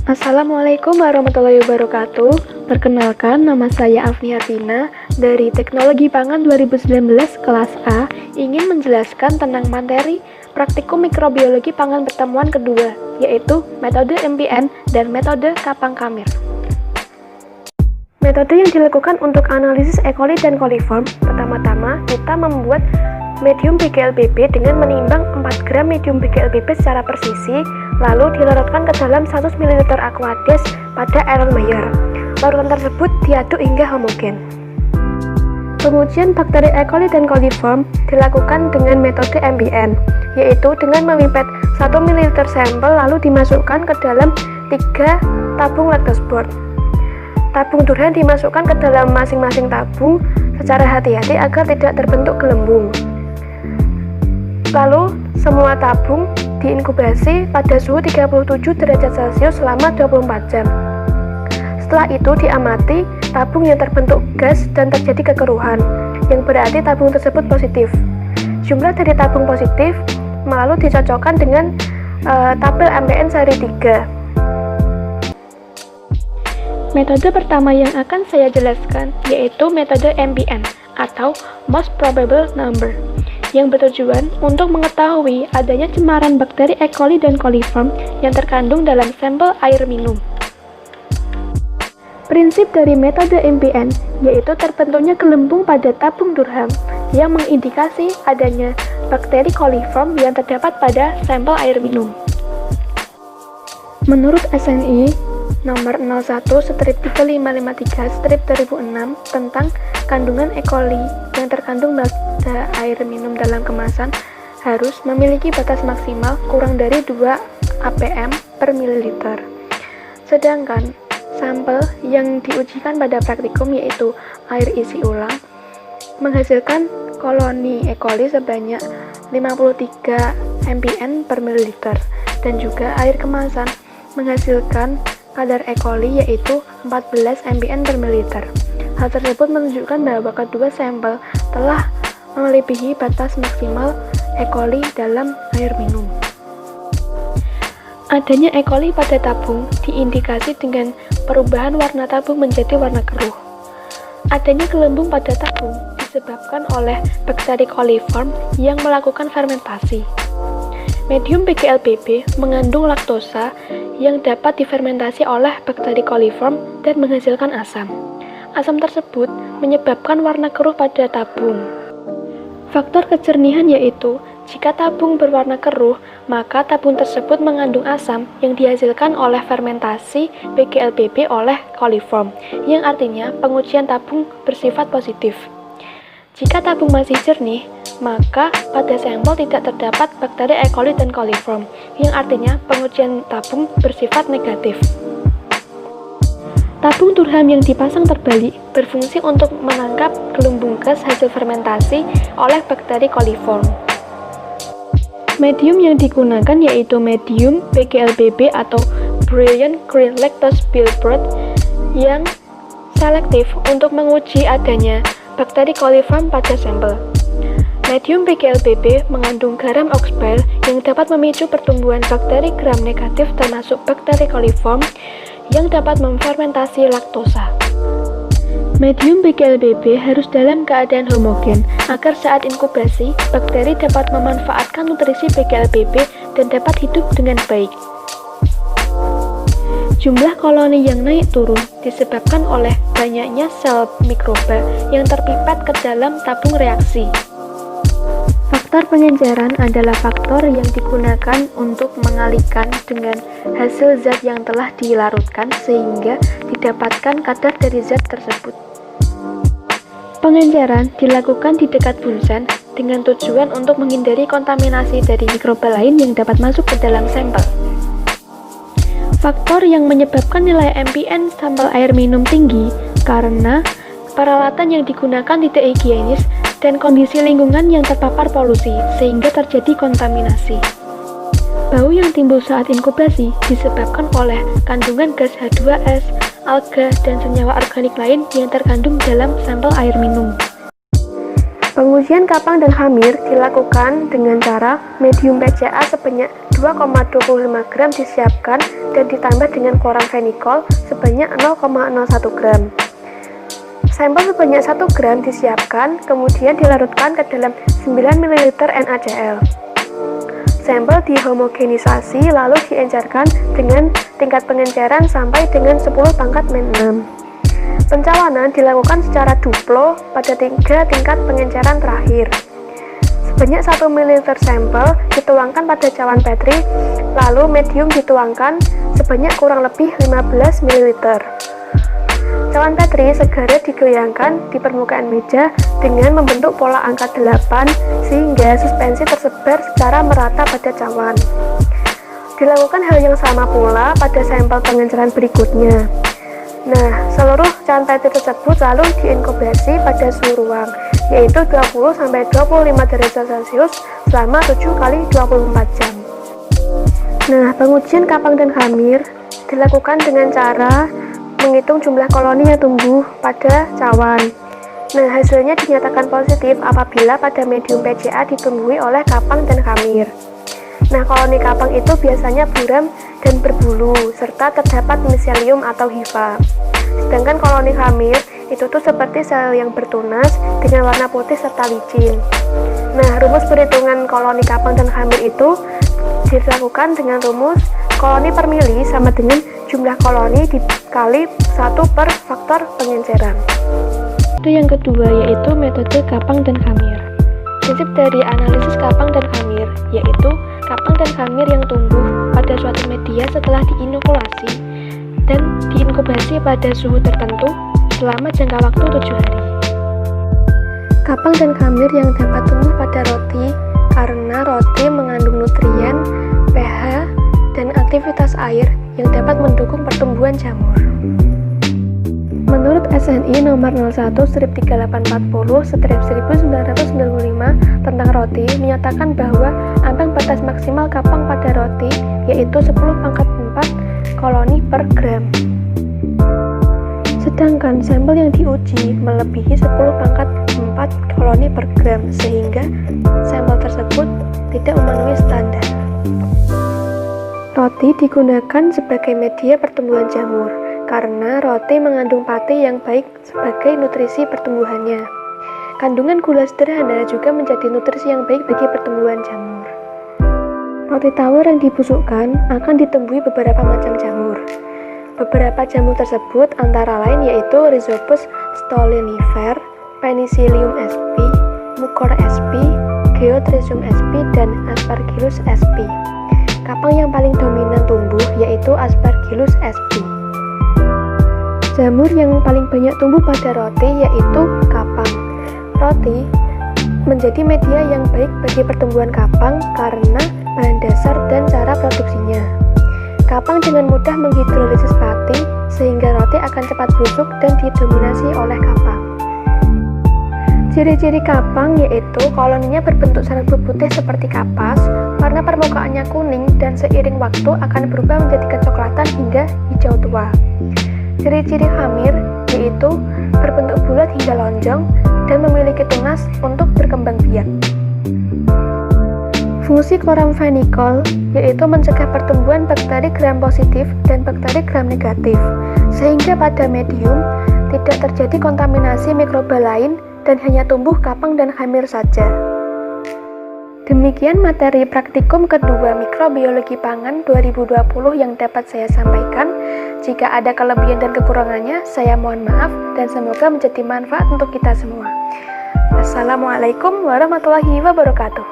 Assalamualaikum warahmatullahi wabarakatuh. Perkenalkan, nama saya Afni Hartina dari Teknologi Pangan 2019 kelas A, ingin menjelaskan tentang materi praktikum mikrobiologi pangan pertemuan kedua, yaitu metode MPN dan metode Kapang Kamir. Metode yang dilakukan untuk analisis E. coli dan coliform, pertama-tama kita membuat medium BGLBB dengan menimbang 4 gram medium BGLBB secara persisi, lalu dilarutkan ke dalam 100 ml Aquades pada Erlenmeyer. Larutan tersebut diaduk hingga homogen. Pengujian bakteri E. coli dan coliform dilakukan dengan metode MPN, yaitu dengan memipet 1 ml sampel lalu dimasukkan ke dalam 3 tabung lectosport. Tabung Durhan dimasukkan ke dalam masing-masing tabung secara hati-hati agar tidak terbentuk gelembung. Lalu, semua tabung diinkubasi pada suhu 37 derajat Celcius selama 24 jam. Setelah itu diamati tabung yang terbentuk gas dan terjadi kekeruhan, yang berarti tabung tersebut positif. Jumlah dari tabung positif lalu dicocokkan dengan tabel MPN seri 3. Metode pertama yang akan saya jelaskan yaitu metode MPN atau Most Probable Number, yang bertujuan untuk mengetahui adanya cemaran bakteri E. coli dan coliform yang terkandung dalam sampel air minum. Prinsip dari metode MPN yaitu terbentuknya gelembung pada tabung Durham yang mengindikasi adanya bakteri coliform yang terdapat pada sampel air minum. Menurut SNI nomor 01/3553/2006 tentang kandungan E. coli yang terkandung pada air minum dalam kemasan harus memiliki batas maksimal kurang dari 2 APM per mililiter. Sedangkan sampel yang diujikan pada praktikum yaitu air isi ulang menghasilkan koloni E. coli sebanyak 53 mPN per mililiter dan juga air kemasan menghasilkan kadar E. coli yaitu 14 mPN per mililiter. Hal tersebut menunjukkan bahwa kedua sampel telah melebihi batas maksimal E. coli dalam air minum. Adanya E. coli pada tabung diindikasi dengan perubahan warna tabung menjadi warna keruh. Adanya gelembung pada tabung disebabkan oleh bakteri coliform yang melakukan fermentasi. Medium BGLBB mengandung laktosa yang dapat difermentasi oleh bakteri coliform dan menghasilkan asam. Asam tersebut menyebabkan warna keruh pada tabung. Faktor kejernihan yaitu, jika tabung berwarna keruh, maka tabung tersebut mengandung asam yang dihasilkan oleh fermentasi BGLBB oleh coliform, yang artinya pengujian tabung bersifat positif. Jika tabung masih jernih, maka pada sampel tidak terdapat bakteri E. coli dan coliform, yang artinya pengujian tabung bersifat negatif. Tabung Durham yang dipasang terbalik berfungsi untuk menangkap gelembung gas hasil fermentasi oleh bakteri coliform. Medium yang digunakan yaitu medium BGLBB atau Brilliant Green Lactose Billboard yang selektif untuk menguji adanya bakteri coliform pada sampel. Medium BGLBB mengandung garam oxbile yang dapat memicu pertumbuhan bakteri gram negatif termasuk bakteri coliform yang dapat memfermentasi laktosa. Medium BGLBB harus dalam keadaan homogen agar saat inkubasi bakteri dapat memanfaatkan nutrisi BGLBB dan dapat hidup dengan baik. Jumlah koloni yang naik turun disebabkan oleh banyaknya sel mikroba yang terpipat ke dalam tabung reaksi. Faktor pengenceran adalah faktor yang digunakan untuk mengalihkan dengan hasil zat yang telah dilarutkan sehingga didapatkan kadar dari zat tersebut. Pengenceran dilakukan di dekat bunsen dengan tujuan untuk menghindari kontaminasi dari mikroba lain yang dapat masuk ke dalam sampel. Faktor yang menyebabkan nilai MPN sampel air minum tinggi karena peralatan yang digunakan tidak higienis dan kondisi lingkungan yang terpapar polusi sehingga terjadi kontaminasi. Bau yang timbul saat inkubasi disebabkan oleh kandungan gas H2S, alga, dan senyawa organik lain yang terkandung dalam sampel air minum. Pengujian kapang dan hamir dilakukan dengan cara medium PCA sebanyak 2,25 gram disiapkan dan ditambah dengan kloramfenikol sebanyak 0,01 gram. Sampel sebanyak 1 gram disiapkan, kemudian dilarutkan ke dalam 9 ml NaCl. Sampel dihomogenisasi lalu diencerkan dengan tingkat pengenceran sampai dengan 10 pangkat min 6. Pencawanan dilakukan secara duplo pada 3 tingkat pengenceran terakhir. Sebanyak 1 ml sampel dituangkan pada cawan Petri, lalu medium dituangkan sebanyak kurang lebih 15 ml. Cawan Petri segera digoyangkan di permukaan meja dengan membentuk pola angka 8 sehingga suspensi tersebar secara merata pada cawan. Dilakukan hal yang sama pula pada sampel pengenceran berikutnya. Nah, seluruh cawan Petri tersebut lalu diinkubasi pada suhu ruang, yaitu 20-25 derajat Celcius selama 7 kali 24 jam. Nah, pengujian kapang dan khamir dilakukan dengan cara menghitung jumlah koloni yang tumbuh pada cawan. Nah, hasilnya dinyatakan positif apabila pada medium PCA ditumbuhi oleh kapang dan khamir. Nah, koloni kapang itu biasanya buram dan berbulu, serta terdapat miselium atau hifa. Sedangkan koloni khamir itu tuh seperti sel yang bertunas dengan warna putih serta licin. Nah, rumus perhitungan koloni kapang dan khamir itu dilakukan dengan rumus koloni per mili sama dengan jumlah koloni dikali 1 per faktor pengenceran. Itu yang kedua, yaitu metode kapang dan khamir. Prinsip dari analisis kapang dan khamir yaitu kapang dan khamir yang tumbuh pada suatu media setelah diinokulasi dan diinkubasi pada suhu tertentu selama jangka waktu 7 hari. Kapang dan khamir yang dapat tumbuh pada roti karena roti mengandung nutrien, pH, dan aktivitas air yang dapat mendukung pertumbuhan jamur. Menurut SNI nomor 01/3840/1995 tentang roti menyatakan bahwa ambang batas maksimal kapang pada roti yaitu 10 pangkat 4 koloni per gram. Sedangkan sampel yang diuji melebihi 10 pangkat 4 koloni per gram sehingga sampel tersebut tidak memenuhi standar. Roti digunakan sebagai media pertumbuhan jamur karena roti mengandung pati yang baik sebagai nutrisi pertumbuhannya. Kandungan gula sederhana juga menjadi nutrisi yang baik bagi pertumbuhan jamur. Roti tawar yang dibusukkan akan ditumbuhi beberapa macam jamur. Beberapa jamur tersebut antara lain yaitu Rhizopus stolonifer, Penicillium sp, Mucor sp, Geotrichum sp, dan Aspergillus sp. Kapang yang paling dominan tumbuh yaitu Aspergillus sp. Jamur yang paling banyak tumbuh pada roti yaitu kapang. Roti menjadi media yang baik bagi pertumbuhan kapang karena bahan dasar dan cara produksinya. Kapang dengan mudah menghidrolisis pati sehingga roti akan cepat busuk dan didominasi oleh kapang. Ciri-ciri kapang yaitu koloninya berbentuk serabut putih seperti kapas, warna permukaannya kuning dan seiring waktu akan berubah menjadi kecoklatan hingga hijau tua. Ciri-ciri khamir yaitu berbentuk bulat hingga lonjong dan memiliki tunas untuk berkembang biak. Fungsi kloramfenikol yaitu mencegah pertumbuhan bakteri gram positif dan bakteri gram negatif, sehingga pada medium tidak terjadi kontaminasi mikroba lain dan hanya tumbuh kapang dan khamir saja. Demikian materi praktikum kedua mikrobiologi pangan 2020 yang dapat saya sampaikan. Jika ada kelebihan dan kekurangannya, saya mohon maaf dan semoga menjadi manfaat untuk kita semua. Wassalamualaikum warahmatullahi wabarakatuh.